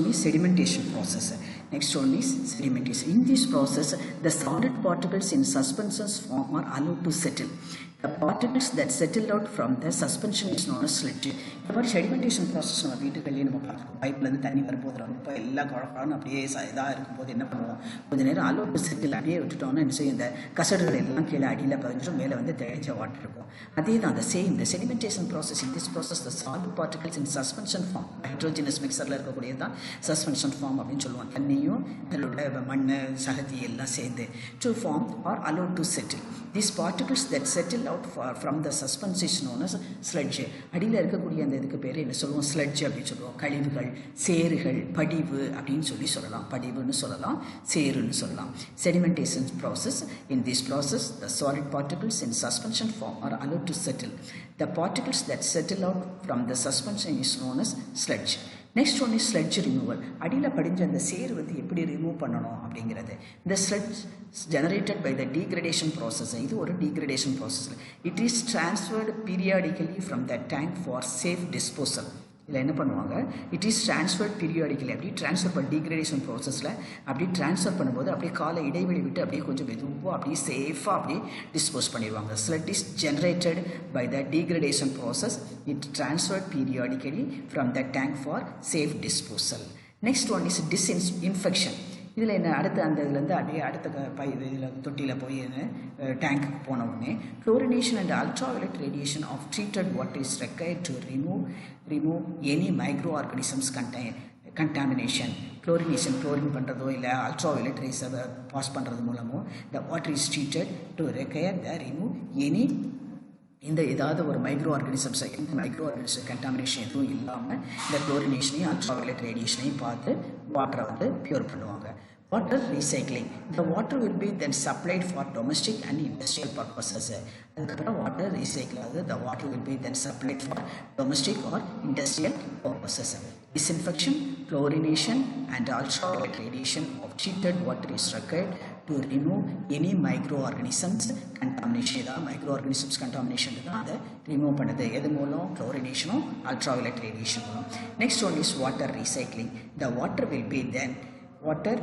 one is sedimentation process. Next one is sedimentation. In this process, the solid particles in suspension form are allowed to settle. The particles that settle out from the suspension is known as sludge. இந்த மாதிரி sedimentation process நம்ம வீட்டுக்குள்ளேயே நம்ம பார்த்துருக்கோம். பைப்லேருந்து தண்ணி வரும்போது ரொம்ப எல்லாம் குழப்பான்னு அப்படியே இதாக இருக்கும்போது என்ன பண்ணுவோம், கொஞ்சம் நேரம் அலோடு செட்டில் அப்படியே விட்டுட்டோம்னா என்ன செய்யும், இந்த கசடுகள் எல்லாம் கீழே அடியில் பதிஞ்சிடும், மேலே வந்து தெளிச்ச வாட்டர் இருக்கும். அதே தான் அந்த சேம் இந்த sedimentation process. In this process the salt particles in suspension form, heterogeneous மிக்சரில் இருக்கக்கூடியது தான் சஸ்பென்ஷன் ஃபார்ம் அப்படின்னு சொல்லுவாங்க. தண்ணியும் அதோட மண் சகதி எல்லாம் சேர்ந்து to form or allowed to settle. These particles that settle out from the suspension is known as sludge. அடியில் இருக்கக்கூடிய அந்த இதுக்கு பேர் என்ன சொல்லுவோம், ஸ்லட்ஜ் அப்படின்னு சொல்லுவோம். கழிவுகள், சேறுகள், படிவு அப்படின்னு சொல்லலாம். படிவுன்னு சொல்லலாம், சேருன்னு சொல்லலாம். Sedimentation process. In this process, the solid particles in suspension form are allowed to settle. The particles that settle out from the suspension is known as sludge. Next one is sludge removal. அடியில் படிஞ்ச அந்த சேர் வந்து எப்படி remove பண்ணணும் அப்படிங்கிறது. இந்த sludge generated by the degradation process. இது ஒரு degradation process. It is transferred periodically from the tank for safe disposal. இதில் என்ன பண்ணுவாங்க, இட் இஸ் டிரான்ஸ்ஃபர்ட் பீரியாடிக்கலி. அப்படி டிரான்ஸ்ஃபர் பண்ண டீக்ரடேஷன் ப்ராசஸில் அப்படி டிரான்ஸ்ஃபர் பண்ணும்போது அப்படியே காலை இடைவெளி விட்டு அப்படியே கொஞ்சம் மெதுவாக அப்படியே சேஃபாக அப்படியே டிஸ்போஸ் பண்ணிடுவாங்க. Sludge is generated by the degradation process. It transferred periodically from the tank for safe disposal. Next one is disinfection. இதில் என்ன அடுத்து அந்த இதுலேருந்து அப்படியே அடுத்த இதில் தொட்டியில் போய் டேங்க்குக்கு போன உடனே chlorination and ultraviolet radiation of treated water is required to remove any micro organisms contamination. Chlorine பண்ணுறதோ இல்லை அல்ட்ராவயலட் ரேஸை பாஸ் பண்ணுறது மூலமோ the water is treated to require the remove any இந்த ஏதாவது ஒரு மைக்ரோ ஆர்கனிசம்ஸ், இந்த மைக்ரோ ஆர்கனிசம் கண்டாமினேஷன் எதுவும் இல்லாமல் இந்த குளோரினேஷனையும் அல்ட்ராவயலட் ரேடியேஷனையும் பார்த்து வாட்டரை வந்து பியூர் பண்ணுவாங்க. Water recycling. The water will be then supplied for domestic and industrial purposes. அதுக்கப்புறம் வாட்டர் ரீசைக்கிள் ஆகுது. The water will be then supplied for domestic or industrial purposes. Disinfection, chlorination and ultraviolet radiation of treated water is required to remove any microorganisms contamination. ஏதாவது microorganisms contamination தான் அதை remove பண்ணுது. எது மூலம்? குளோரினேஷனும் ultraviolet ரேடியேஷனும். Next one is water recycling. The water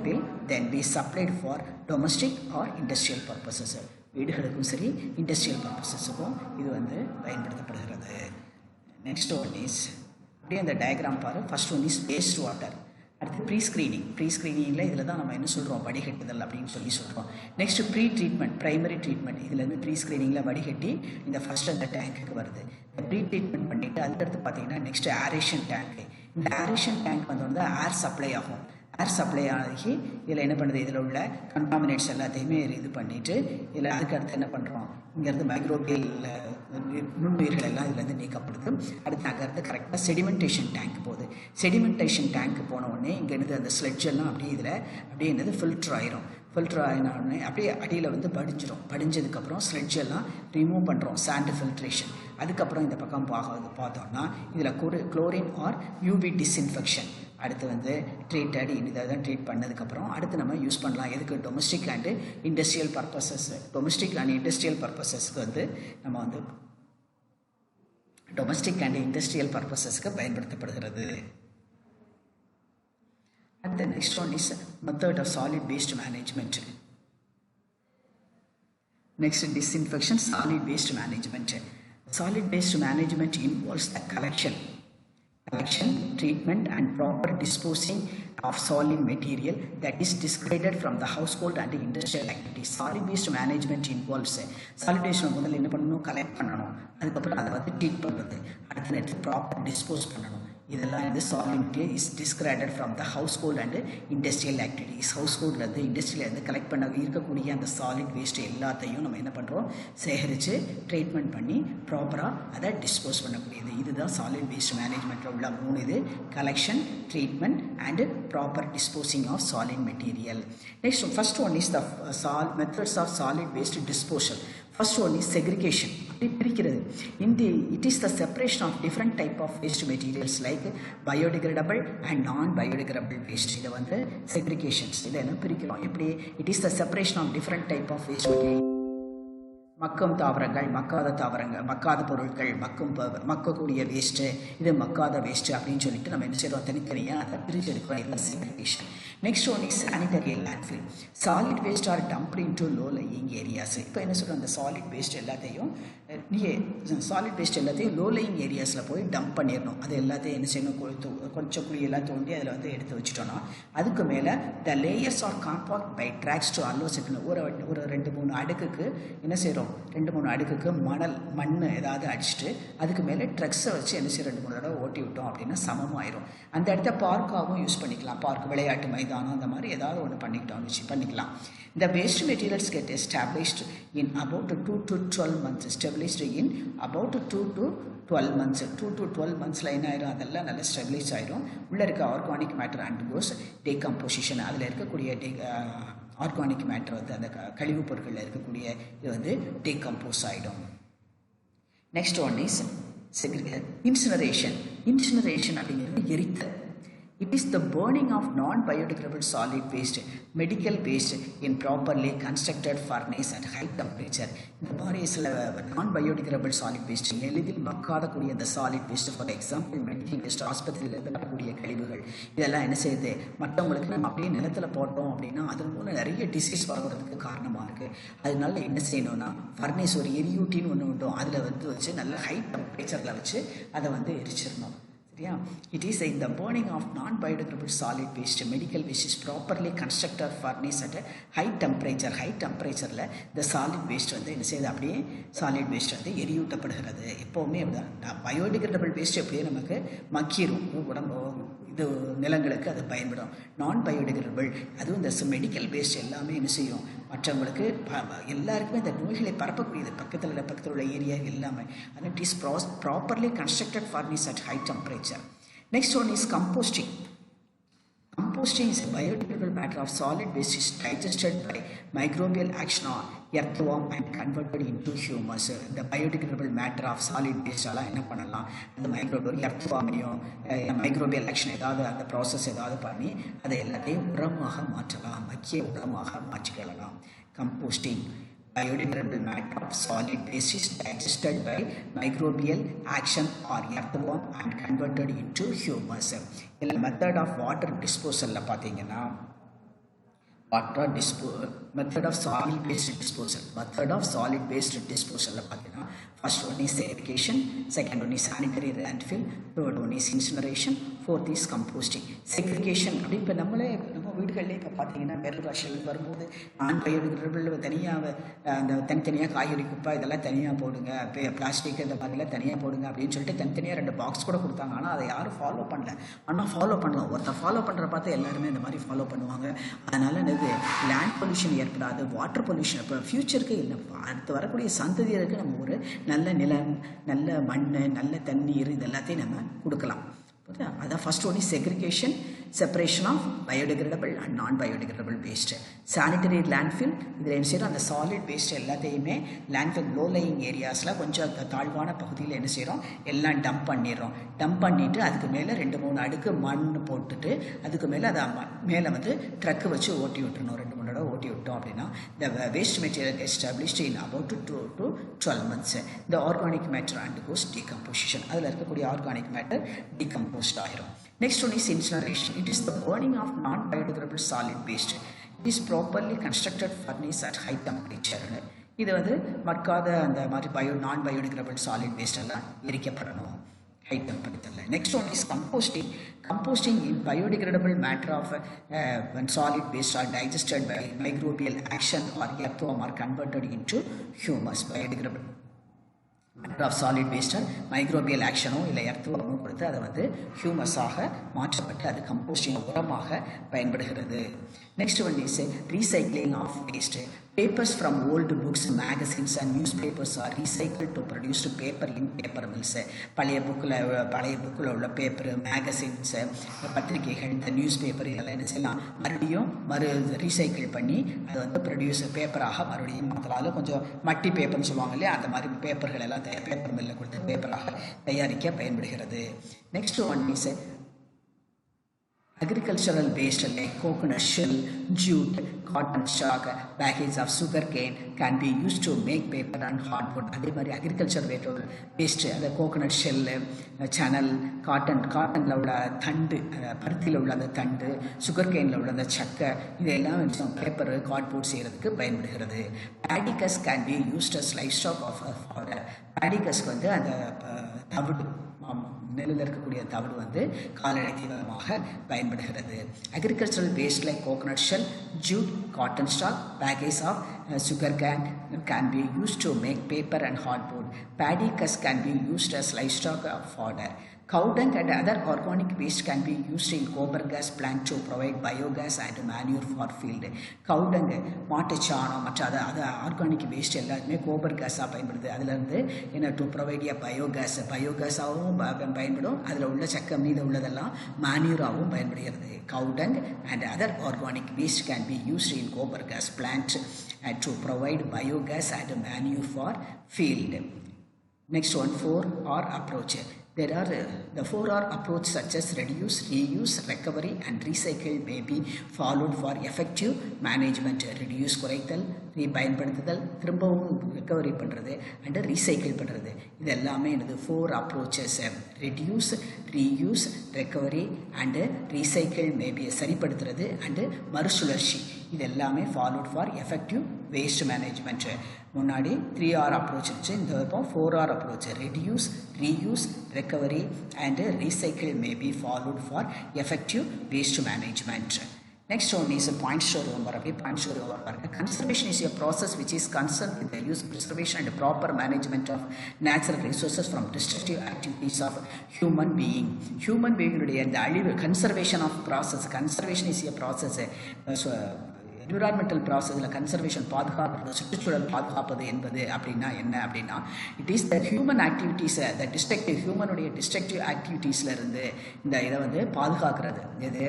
will then be supplied for domestic or industrial purposes. வீடுகளுக்கும் சரி industrial பர்பஸஸுக்கும் இது வந்து பயன்படுத்தப்படுகிறது. நெக்ஸ்ட் ஒன் இஸ் அப்படியே அந்த டயக்ராம் பாரு. First one is waste water. அடுத்து ப்ரீஸ்க்ரீனிங்கில் இதில் தான் நம்ம என்ன சொல்கிறோம், வடிகட்டுதல் அப்படின்னு சொல்கிறோம். Next treatment, primary treatment. இதுலேருந்து ப்ரீஸ்க்ரீனிங்கில் வடிகட்டி இந்த ஃபஸ்ட் அந்த டேங்க்குக்கு வருது. இந்த ட்ரீட்மெண்ட் பண்ணிவிட்டு அதுக்கடுத்து பார்த்தீங்கன்னா நெக்ஸ்ட்டு ஏரேஷன் டேங்க்கு. இந்த ஏரேஷன் டேங்க் வந்து ஏர் சப்ளை ஆகும். ஏர் சப்ளை ஆகி இதில் என்ன பண்ணுது, இதில் உள்ள கண்டாமினேட்ஸ் எல்லாத்தையுமே இது பண்ணிவிட்டு இதில் அதுக்கடுத்து என்ன பண்ணுறோம், இங்கேருந்து மைக்ரோபியல் நுண்ணுயிர்கள் எல்லாம் இதுலேருந்து நீக்கப்படுது. அடுத்து அங்கேருந்து கரெக்டாக செடிமெண்டேஷன் டேங்க் போகுது. செடிமெண்டேஷன் டேங்க்கு போன உடனே இங்கேருந்து அந்த ஸ்லெட்ஜ் எல்லாம் அப்படியே இதில் அப்படியே என்னது ஃபில்டர் ஆயிரும். ஃபில்டர் ஆகின உடனே அப்படியே அடியில் வந்து படிஞ்சதுக்கப்புறம் ஸ்லெட்ஜ் எல்லாம் ரிமூவ் பண்ணுறோம், சாண்டு ஃபில்ட்ரேஷன். அதுக்கப்புறம் இந்த பக்கம் பார்த்தோம்னா இதில் குளோரின் ஆர் யூவி டிஸ்இன்ஃபெக்ஷன். அடுத்து வந்து ட்ரீட்டட் இதை தான் ட்ரீட் பண்ணதுக்கப்புறம் அடுத்து நம்ம யூஸ் பண்ணலாம். எதுக்கு? Domestic and industrial purposes. Domestic and industrial பர்பஸஸ்க்கு வந்து நம்ம வந்து டொமஸ்டிக் அண்ட் இண்டஸ்ட்ரியல் பர்பஸஸ்க்கு பயன்படுத்தப்படுகிறது. And the next one is method of solid waste management. Next, disinfection, solid waste management. Solid waste management involves the collection, treatment and proper disposing of solid material that is discarded from the household and industrial activities. Solid waste management involves solid waste முதல்ல என்ன பண்ணணும், collect பண்ணணும். அதுக்கப்புறம் அதை வந்து treat பண்ணுறது, அடுத்த நேரத்தில் ப்ராப்பர் டிஸ்போஸ் பண்ணணும். இதெல்லாம் வந்து solid is discarded from the household and industrial activities. ஹவுஸ்ஹோல்ட்லேருந்து இண்டஸ்ட்ரியிலேருந்து கலெக்ட் பண்ண இருக்கக்கூடிய அந்த சாலிட் வேஸ்ட் எல்லாத்தையும் நம்ம என்ன பண்ணுறோம், சேகரித்து ட்ரீட்மெண்ட் பண்ணி ப்ராப்பராக அதை டிஸ்போஸ் பண்ணக்கூடியது. இதுதான் சாலிட் வேஸ்ட் மேனேஜ்மெண்ட்டில் உள்ள 3 இது: collection, treatment and proper disposing of solid material. Next first one is the methods of solid waste disposal. First one is segregation. It is the separation of different type of waste materials like biodegradable and non-biodegradable waste. இது வந்து segregations. இதை என்ன பிரிக்கிறோம் எப்படி? It is the separation of different type of waste material. மக்கும் தாவரங்கள், மக்காத தாவரங்கள், மக்காத பொருட்கள், மக்கக்கூடிய வேஸ்ட்டு, இது மக்காத வேஸ்ட்டு அப்படின்னு சொல்லிட்டு நம்ம என்ன செய்கிறோம், தனித்தனியாக அதை பிரித்து எடுக்கிறோம். Segregation. Next one is sanitary landfill. Solid waste are dumped into low lying ஏரியாஸ். இப்போ என்ன சொல்கிறோம், அந்த சாலிட் வேஸ்ட் எல்லாத்தையும் லோ லையிங் ஏரியாஸில் போய் டம்ப் பண்ணிடணும். அது எல்லாத்தையும் என்ன செய்யணும், கொஞ்சம் குழியெல்லாம் தோண்டி அதில் வந்து எடுத்து வச்சுட்டோன்னா அதுக்கு மேலே the layers are compact by trucks to allow settle ஒரு 2-3 அடுக்குக்கு என்ன செய்கிறோம், 2-3 அடுக்குக்கு மண் ஏதாவது அடிச்சுட்டு அதுக்கு மேலே ட்ரக்ஸை வச்சு என்ன செய்ய 2-3 தடவை ஓட்டி விட்டோம் அப்படின்னா சமமாயிரும். அந்த இடத்த பார்க்காகவும் யூஸ் பண்ணிக்கலாம். பார்க், விளையாட்டு மைதானம், அந்த மாதிரி ஏதாவது ஒன்று பண்ணிக்கலாம். The waste materials get established in about 2 to 12 months. Established in about 2 to 12 months. 2 to 12 monthsல என்ன ஆயிரும், அதெல்லாம் நல்லா ஸ்டெபிலைஸ் ஆயிரும். உள்ளே இருக்க ஆர்கானிக் மேட்டர் அண்டர்கோஸ் டீகம்போசிஷன். அதில் இருக்கக்கூடிய ஆர்கானிக் மேட்டர் வந்து அந்த கழிவுப் பொருட்களில் இருக்கக்கூடிய இது வந்து டீகம்போஸ் ஆகிடும். Next one is incineration. Incineration அப்படிங்கிறது எரித்தல். It is the burning of non-biodegradable solid waste, medical waste in properly constructed furnace at high temperature. இந்த மாதிரி சில non-biodegradable solid waste, எளிதில் மக்காதக்கூடிய அந்த solid waste, for example medical waste, ஆஸ்பத்திரியிலிருந்து வரக்கூடிய கழிவுகள், இதெல்லாம் என்ன செய்யுது, மற்றவங்களுக்கு நம்ம அப்படியே நிலத்தில் போட்டோம் அப்படின்னா அதன் மூலம் நிறைய டிசீஸ் வர்றதுக்கு காரணமாக இருக்குது. அதனால என்ன செய்யணும்னா, ஃபர்னேஸ் ஒரு எரியூட்டின்னு ஒன்று உண்டோம், அதில் வந்து வச்சு நல்ல ஹை டெம்பரேச்சரில் வச்சு அதை வந்து எரிச்சிடணும். It is in the burning of non-biodegradable solid waste, medical waste is properly constructed furnace at a high temperature. High temperature-ல the solid waste வந்து என்ன செய்யுது, அப்படியே solid waste வந்து எரியூட்டப்படுகிறது. எப்போவுமே biodegradable waste எப்படியே நமக்கு மக்கிரும், உடம்பு இது நிலங்களுக்கு அது பயன்படும். நான் பயோடிகிரேடபிள், அதுவும் இந்த மெடிக்கல் வேஸ்ட் எல்லாமே என்ன செய்யும், மற்றவங்களுக்கு எல்லாருக்குமே இந்த நோய்களை பரப்பக்கூடியது. பக்கத்தில் உள்ள ஏரியா எல்லாமே. and it is properly constructed furnace at high temperature. Next one is composting. Composting is a biodegradable matter of solid waste is digested by microbial action on earthworm and converted into humus. The biodegradable matter of solid waste எல்லாம் என்ன பண்ணலாம், அந்த earthworm-ஐயும் microbial action ஏதாவது அந்த process ஏதாவது பண்ணி அதை எல்லாத்தையும் உரமாக மாற்றலாம், மக்கிய உரமாக மாற்றிக்கொள்ளலாம். Composting. Biodegradable matter of solid waste is digested by microbial action or earthworm and converted into humus. இந்த மெத்தட் ஆஃப் வாட்டர் டிஸ்போசலில் பார்த்தீங்கன்னா, method of solid waste disposal. Method of solid waste disposal பார்த்தீங்கன்னா, first one is segregation, second one is sanitary landfill, third one is incineration, fourth is composting. Segregation அப்படி இப்போ நம்ம வீடுகளிலே இப்போ பார்த்தீங்கன்னா வெறும் ரஷல் வரும்போது நான் பயோடிகிரேடபிள் தனியாக அந்த தனித்தனியாக காய்கறி குப்பை இதெல்லாம் தனியாக போடுங்க, பிளாஸ்டிக் இந்த மாதிரிலாம் தனியாக போடுங்க அப்படின்னு சொல்லிட்டு தனித்தனியாக 2 பாக்ஸ் கூட கொடுத்தாங்க. ஆனால் அதை யாரும் ஃபாலோ பண்ணல. ஆனால் ஃபாலோ பண்ணலாம், ஒருத்தர் ஃபாலோ பண்ணுற பார்த்து எல்லாருமே இந்த மாதிரி ஃபாலோ பண்ணுவாங்க. அதனால் என்னது, லேண்ட் பொல்யூஷன் ஏற்படாது, வாட்டர் பொல்யூஷன். இப்போ ஃப்யூச்சருக்கு இல்லை, அடுத்து வரக்கூடிய சந்ததியருக்கு நம்ம ஒரு நல்ல நிலம், நல்ல மண், நல்ல தண்ணீர், இது எல்லாத்தையும் நம்ம கொடுக்கலாம். அதான் first one is segregation, separation of biodegradable and non biodegradable waste. Sanitary landfill, இதில் என்ன செய்கிறோம், அந்த சாலிட் வேஸ்ட் எல்லாத்தையுமே லேண்ட்ஃபில் லோ லையிங் ஏரியாஸில் கொஞ்சம் தாழ்வான பகுதியில் என்ன செய்கிறோம், எல்லாம் டம்ப் பண்ணிடுறோம். டம்ப் பண்ணிவிட்டு அதுக்கு மேலே 2-3 அடுக்கு மண் போட்டுட்டு அதுக்கு மேலே அதை மேலே வந்து ட்ரக்கு வச்சு ஓட்டி விட்டுறணும். 2-3 தடவை ஓட்டி விட்டோம் அப்படின்னா the waste material established in about 2 to 12 months. The organic matter undergoes decomposition. அதில் இருக்கக்கூடிய ஆர்கானிக் மேட்டர் டீகம்போஸ்ட் ஆகிரும். Next one is incineration. It is the burning of non-biodegradable solid waste. It is properly constructed furnace at high temperature. இது வந்து மக்காத அந்த மாதிரி நான் biodegradable solid waste எல்லாம் எரிக்கப்படணும் high temperature. Next one is composting. Composting in biodegradable matter of when solid waste are digested by microbial action or earthworm are converted into humus. Biodegradable matter of solid waste microbial ஆக்ஷனோ இல்லை எர்த்வொர்மோ கொடுத்து அதை வந்து ஹியூமஸாக மாற்றப்பட்டு அது composting உரமாக பயன்படுகிறது. Next one is recycling of waste. Papers from old books, magazines and newspapers are recycled to produce paper in paper mills. பழைய புக்கில் உள்ள பேப்பர், மேகசின்ஸ், பத்திரிகைகள், இந்த நியூஸ் பேப்பர் இதெல்லாம் என்ன செய்யலாம், மறுபடியும் ரீசைக்கிள் பண்ணி அதை வந்து ப்ரொடியூஸ் பேப்பராக மறுபடியும் மாற்றலாம். அதில் கொஞ்சம் மட்டி பேப்பர்னு சொல்லுவாங்க இல்லையா, அந்த மாதிரி பேப்பர்கள் எல்லாம் பேப்பர் மில்லில் கொடுத்து பேப்பராக தயாரிக்க பயன்படுகிறது. Next one is agricultural waste like coconut shell, jute, cotton stalk, baggage of sugar cane can be used to make paper and hardwood. அதே மாதிரி அக்ரிகல்ச்சர் வேஸ்ட் அந்த கோகோனட் ஷெல்லு, சணல், காட்டனில் உள்ள தண்டு, பருத்தியில் உள்ள அந்த தண்டு, சுகர் கேனில் உள்ள அந்த சக்கை, இதெல்லாம் பேப்பர் கார்ட்போர்ட் செய்கிறதுக்கு பயன்படுகிறது. Paddy husk can be used as livestock of fodder. பேடிகஸ்க்கு வந்து அந்த தவிடு, நெல்லில் இருக்கக்கூடிய தவிடு வந்து கால்நடை தீவனமாக பயன்படுகிறது. Agricultural waste like coconut shell, jute, cotton stalk, bagasse of sugar can be used to make paper and hardboard. Paddy cuss can be used as livestock fodder. Cow dung and other organic waste can be used in gobar gas plant to provide biogas and manure for field. Cow dung, மாட்டு சாணம் மற்ற அது organic waste எல்லாருமே கோபர் கேஸாக பயன்படுது. அதிலிருந்து என்ன to provide பயோகேஸாகவும் பயன்படும். அதில் உள்ள சக்கை மீது உள்ளதெல்லாம் மேன்யூராகவும் பயன்படுகிறது. Cow dung and other organic waste can be used in gobar gas plant and to provide biogas and manure for field. Next one, 4R approach. There are the 4R approach such as reduce, reuse, recovery and recycle may be followed for effective management. Reduce குறைத்தல், பயன்படுத்துதல், திரும்பவும் recovery பண்ணுறது and recycle பண்ணுறது, இது எல்லாமே எனது 4 approaches. Reduce, reuse, recovery and recycle maybe சரிப்படுத்துறது and மறுசுழற்சி, இது எல்லாமே followed for effective waste management. முன்னாடி 3R approach இருந்துச்சு, இந்த இப்போ 4R approach. Reduce, reuse, recovery and recycle may be followed for effective waste management. Next one is a point store over. Conservation is a process which is concerned with the use, preservation and proper management of natural resources from destructive activities of human being. Human being conservation of process. Conservation is a process. Environmental ப்ராசஸில் conservation பாதுகாப்பு, சுற்றுச்சூழல் பாதுகாப்பது என்பது அப்படின்னா என்ன அப்படின்னா, it is the human ஆக்டிவிட்டீஸை, the destructive ஹியூமனுடைய டிஸ்ட்ரக்டிவ் ஆக்டிவிட்டீஸில் இருந்து இந்த இதை வந்து பாதுகாக்கிறது. இது